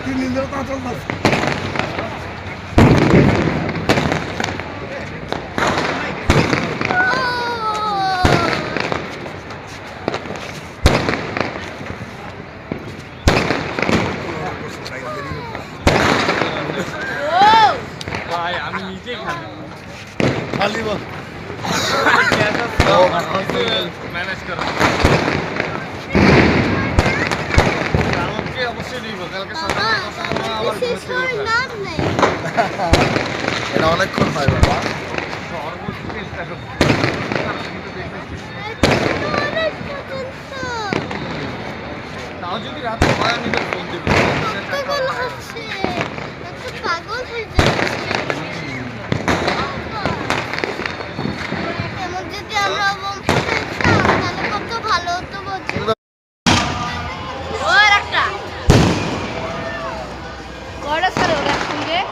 তিন দিন ধরে তা চলতেছে। ভাই আমি নিজেই খালি খালি বল ম্যানেজ করো কালকে অবশ্যই নিব কালকে সকালে আবার এটা অনেকক্ষণ হয় বাবা। সর্বোচ্চ চেষ্টা করছি তাও যদি রাতে হয় আমি তো ফোন দেবো পাগল হয়ে